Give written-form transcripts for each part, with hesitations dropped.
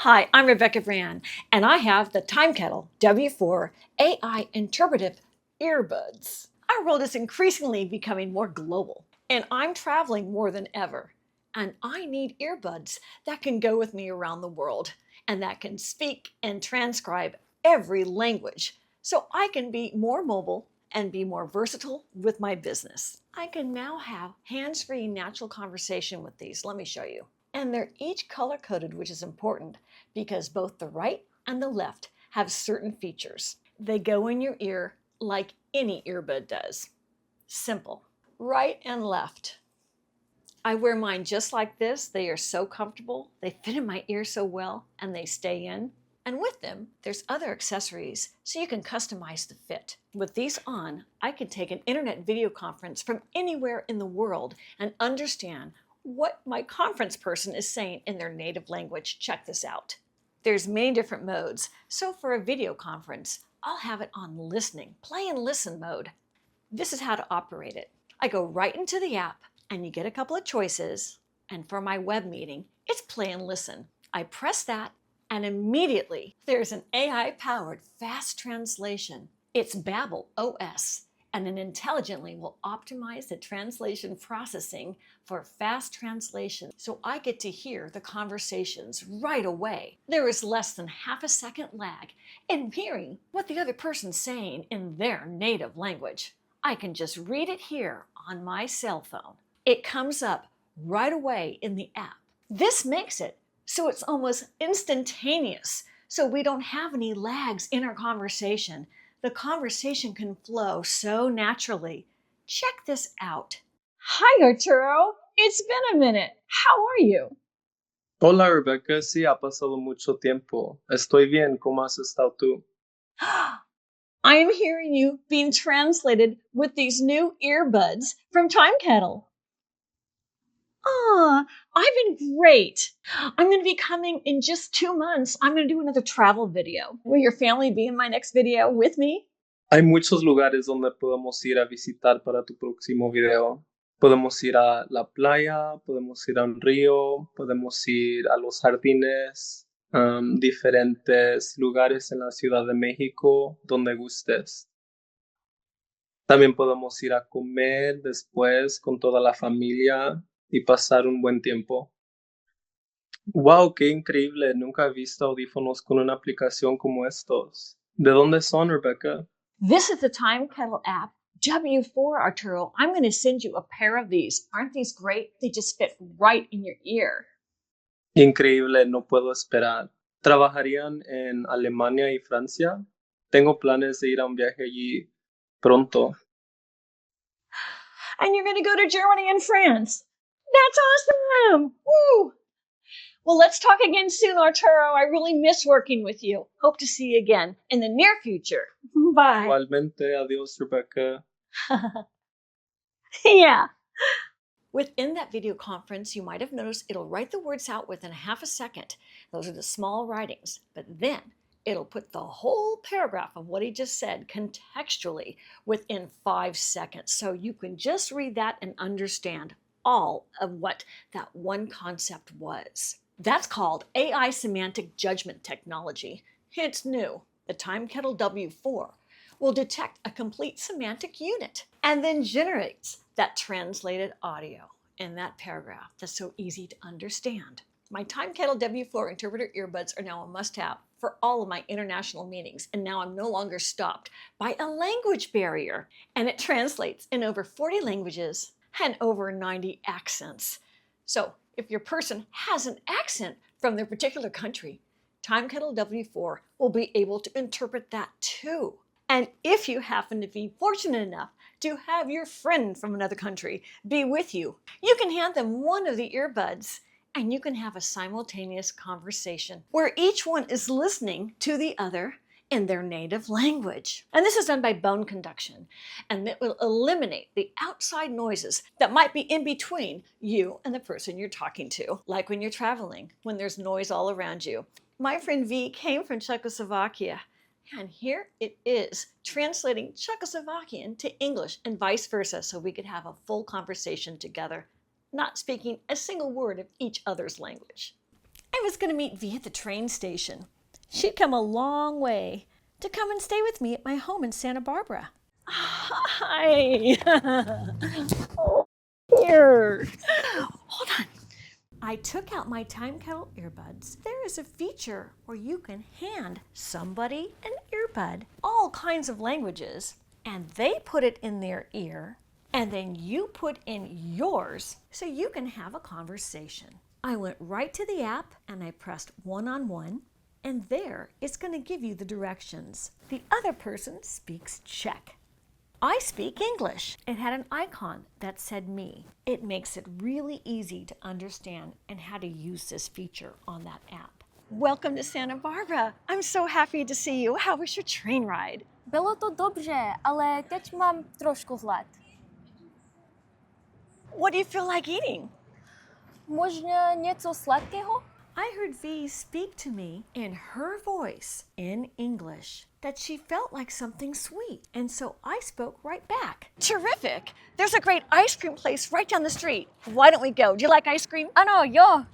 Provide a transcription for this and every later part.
Hi, I'm Rebecca Brand, and I have the Timekettle W4 AI Interpretive Earbuds. Our world is increasingly becoming more global, and I'm traveling more than ever. And I need earbuds that can go with me around the world and that can speak and transcribe every language so I can be more mobile and be more versatile with my business. I can now have hands-free natural conversation with these. Let me show you. And they're each color-coded, which is important because both the right and the left have certain features. They go in your ear like any earbud does. Simple. Right and left. I wear mine just like this. They are so comfortable. They fit in my ear so well, and they stay in. And with them, there's other accessories so you can customize the fit. With these on, I can take an internet video conference from anywhere in the world and understand what my conference person is saying in their native language. Check this out. There's many different modes. So for a video conference, I'll have it on listening, play and listen mode. This is how to operate it. I go right into the app and you get a couple of choices. And for my web meeting, it's play and listen. I press that and immediately there's an AI-powered fast translation. It's Babbel OS, and it intelligently will optimize the translation processing for fast translation, so I get to hear the conversations right away. There is less than half a second lag in hearing what the other person's saying in their native language. I can just read it here on my cell phone. It comes up right away in the app. This makes it so it's almost instantaneous, so we don't have any lags in our conversation. The conversation can flow so naturally. Check this out. Hi, Arturo. It's been a minute. How are you? Hola Rebecca, sí, ha pasado mucho tiempo. Estoy bien, ¿cómo has estado tú? I am hearing you being translated with these new earbuds from Timekettle. I've been great. I'm going to be coming in just 2 months. I'm going to do another travel video. Will your family be in my next video with me? Hay muchos lugares donde podemos ir a visitar para tu próximo video. Podemos ir a la playa, podemos ir a un río, podemos ir a los jardines, diferentes lugares en la Ciudad de México, donde gustes. También podemos ir a comer después con toda la familia y pasar un buen tiempo. ¡Wow! ¡Qué increíble! Nunca he visto audífonos con una aplicación como estos. ¿De dónde son, Rebecca? This is the Timekettle app, W4, Arturo. I'm going to send you a pair of these. Aren't these great? They just fit right in your ear. Increíble, no puedo esperar. ¿Trabajarían en Alemania y Francia? Tengo planes de ir a un viaje allí pronto. And you're going to go to Germany and France. That's awesome! Woo! Well, let's talk again soon, Arturo. I really miss working with you. Hope to see you again in the near future. Bye. Igualmente, adiós, Rebecca. Yeah. Within that video conference, you might have noticed it'll write the words out within half a second. Those are the small writings. But then it'll put the whole paragraph of what he just said contextually within 5 seconds. So you can just read that and understand all of what that one concept was. That's called AI semantic judgment technology. It's new. The Timekettle W4 will detect a complete semantic unit and then generates that translated audio in that paragraph that's so easy to understand. My Timekettle W4 interpreter earbuds are now a must-have for all of my international meetings, and now I'm no longer stopped by a language barrier. And it translates in over 40 languages and over 90 accents. So if your person has an accent from their particular country, Timekettle W4 will be able to interpret that too. And if you happen to be fortunate enough to have your friend from another country be with you, you can hand them one of the earbuds and you can have a simultaneous conversation where each one is listening to the other in their native language. And this is done by bone conduction, and it will eliminate the outside noises that might be in between you and the person you're talking to, like when you're traveling, when there's noise all around you. My friend V came from Czechoslovakia, and here it is, translating Czechoslovakian to English and vice versa, so we could have a full conversation together, not speaking a single word of each other's language. I I was going to meet V at the train station. She'd come a long way to come and stay with me at my home in Santa Barbara. Hi. Oh, here. Hold on. I took out my Timekettle earbuds. There is a feature where you can hand somebody an earbud, all kinds of languages, and they put it in their ear, and then you put in yours so you can have a conversation. I went right to the app and I pressed one-on-one, and there it's going to give you the directions. The other person speaks Czech. I speak English. It had an icon that said me. It makes it really easy to understand and how to use this feature on that app. Welcome to Santa Barbara. I'm so happy to see you. How was your train ride? Bylo to dobře, ale teď mám trošku hlad. What do you feel like eating? Možná něco sladkého? I heard V speak to me in her voice in English that she felt like something sweet, and so I spoke right back. Terrific! There's a great ice cream place right down the street. Why don't we go? Do you like ice cream? Ano, jo.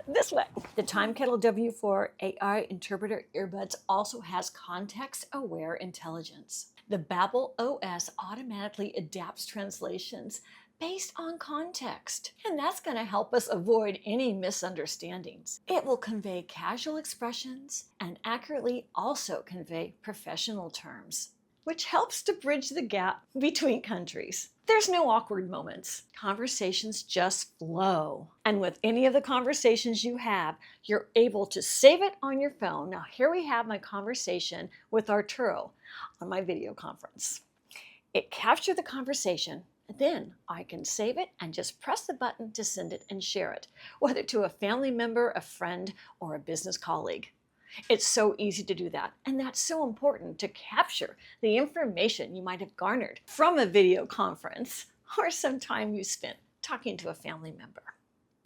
This way. The Timekettle W4 AI Interpreter Earbuds also has context-aware intelligence. The Babbel OS automatically adapts translations based on context, and that's going to help us avoid any misunderstandings. It will convey casual expressions and accurately also convey professional terms, which helps to bridge the gap between countries. There's no awkward moments. Conversations just flow. And with any of the conversations you have, you're able to save it on your phone. Now here we have my conversation with Arturo on my video conference. It captured the conversation. Then I can save it and just press the button to send it and share it, whether to a family member, a friend, or a business colleague. It's so easy to do that, and that's so important to capture the information you might have garnered from a video conference or some time you spent talking to a family member.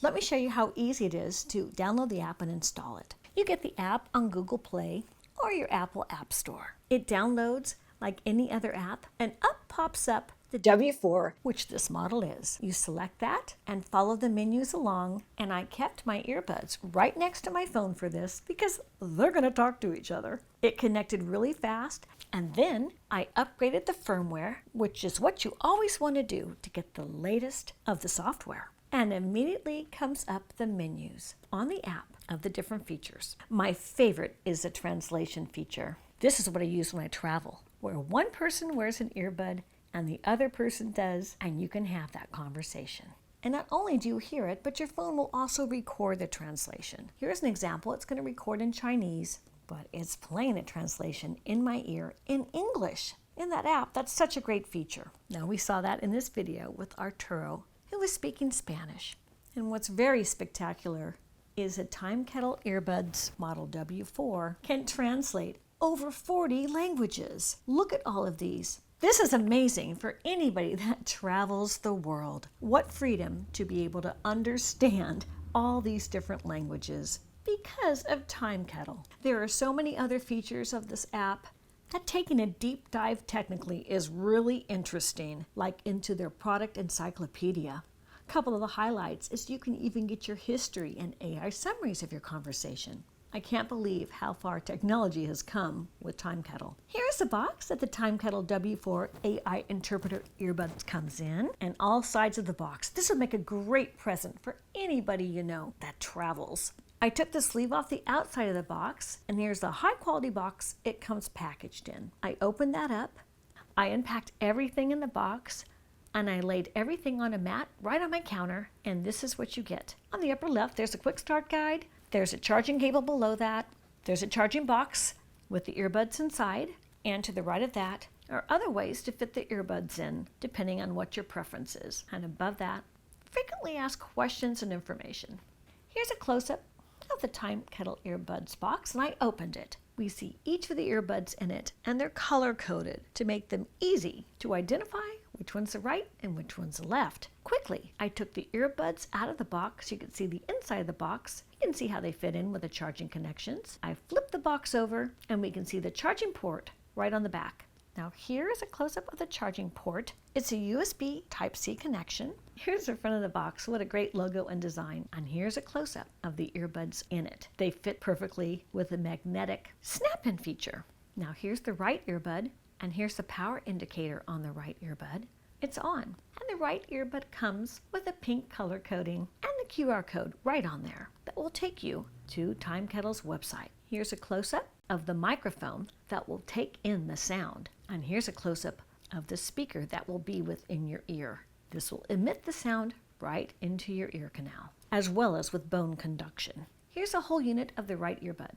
Let me show you how easy it is to download the app and install it. You get the app on Google Play or your Apple App Store. It downloads like any other app, and up pops up the W4, which this model is. You select that and follow the menus along, and I kept my earbuds right next to my phone for this because they're going to talk to each other. It connected really fast, and then I upgraded the firmware, which is what you always want to do to get the latest of the software. And immediately comes up the menus on the app of the different features. My favorite is the translation feature. This is what I use when I travel, where one person wears an earbud and the other person does, and you can have that conversation. And not only do you hear it, but your phone will also record the translation. Here's an example. It's going to record in Chinese, but it's playing a translation in my ear in English in that app. That's such a great feature. Now, we saw that in this video with Arturo, who was speaking Spanish. And what's very spectacular is that Timekettle Earbuds Model W4 can translate over 40 languages. Look at all of these. This is amazing for anybody that travels the world. What freedom to be able to understand all these different languages because of Timekettle. There are so many other features of this app that taking a deep dive technically is really interesting, like into their product encyclopedia. A couple of the highlights is you can even get your history and AI summaries of your conversation. I can't believe how far technology has come with Timekettle. Here's the box that the Timekettle W4 AI Interpreter Earbuds comes in, and all sides of the box. This would make a great present for anybody you know that travels. I took the sleeve off the outside of the box, and here's the high quality box it comes packaged in. I opened that up, I unpacked everything in the box, and I laid everything on a mat right on my counter, and this is what you get. On the upper left, there's a quick start guide. There's a charging cable below that. There's a charging box with the earbuds inside. And to the right of that are other ways to fit the earbuds in, depending on what your preference is. And above that, frequently asked questions and information. Here's a close-up of the Timekettle earbuds box, and I opened it. We see each of the earbuds in it, and they're color-coded to make them easy to identify which one's the right and which one's the left. Quickly, I took the earbuds out of the box. You can see the inside of the box. You can see how they fit in with the charging connections. I flipped the box over, and we can see the charging port right on the back. Now here is a close-up of the charging port. It's a USB Type-C connection. Here's the front of the box. What a great logo and design. And here's a close-up of the earbuds in it. They fit perfectly with a magnetic snap-in feature. Now here's the right earbud, and here's the power indicator on the right earbud. It's on. And the right earbud comes with a pink color coding and the QR code right on there that will take you to Timekettle's website. Here's a close-up of the microphone that will take in the sound. And here's a close-up of the speaker that will be within your ear. This will emit the sound right into your ear canal, as well as with bone conduction. Here's a whole unit of the right earbud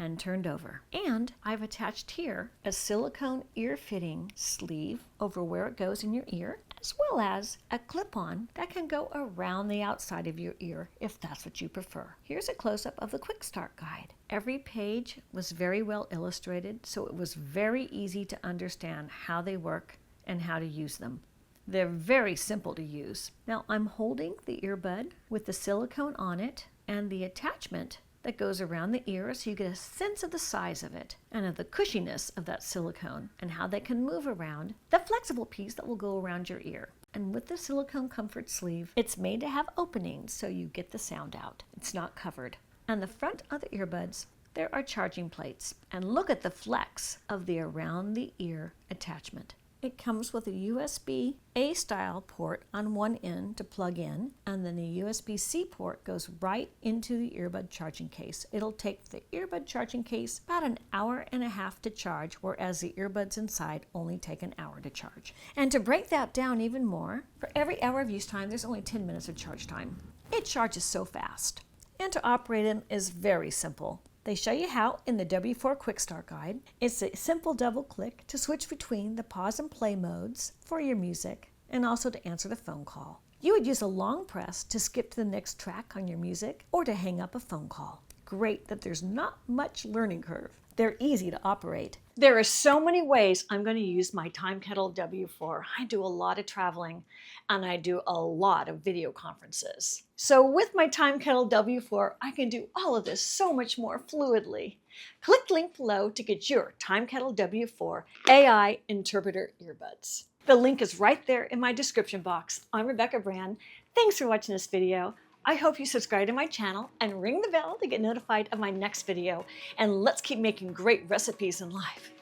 and turned over. And I've attached here a silicone ear fitting sleeve over where it goes in your ear, as well as a clip-on that can go around the outside of your ear if that's what you prefer. Here's a close-up of the Quick Start Guide. Every page was very well illustrated, so it was very easy to understand how they work and how to use them. They're very simple to use. Now I'm holding the earbud with the silicone on it and the attachment that goes around the ear, so you get a sense of the size of it and of the cushiness of that silicone and how they can move around the flexible piece that will go around your ear. And with the silicone comfort sleeve, it's made to have openings so you get the sound out. It's not covered. On the front of the earbuds, there are charging plates. And look at the flex of the around the ear attachment. It comes with a USB A style port on one end to plug in, and then the USB-C port goes right into the earbud charging case. It'll take the earbud charging case about an hour and a half to charge, whereas the earbuds inside only take an hour to charge. And to break that down even more, for every hour of use time, there's only 10 minutes of charge time. It charges so fast. And to operate them is very simple. They show you how in the W4 Quick Start Guide. It's a simple double click to switch between the pause and play modes for your music and also to answer the phone call. You would use a long press to skip to the next track on your music or to hang up a phone call. Great that there's not much learning curve. They're easy to operate. There are so many ways I'm going to use my Timekettle W4. I do a lot of traveling and I do a lot of video conferences. So with my Timekettle W4, I can do all of this so much more fluidly. Click link below to get your Timekettle W4 AI Interpreter earbuds. The link is right there in my description box. I'm Rebecca Brand. Thanks for watching this video. I hope you subscribe to my channel and ring the bell to get notified of my next video. And let's keep making great recipes in life.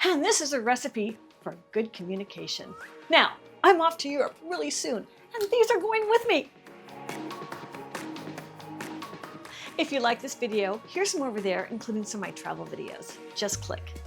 And this is a recipe for good communication. Now, I'm off to Europe really soon, and these are going with me. If you like this video, here's some over there, including some of my travel videos. Just click.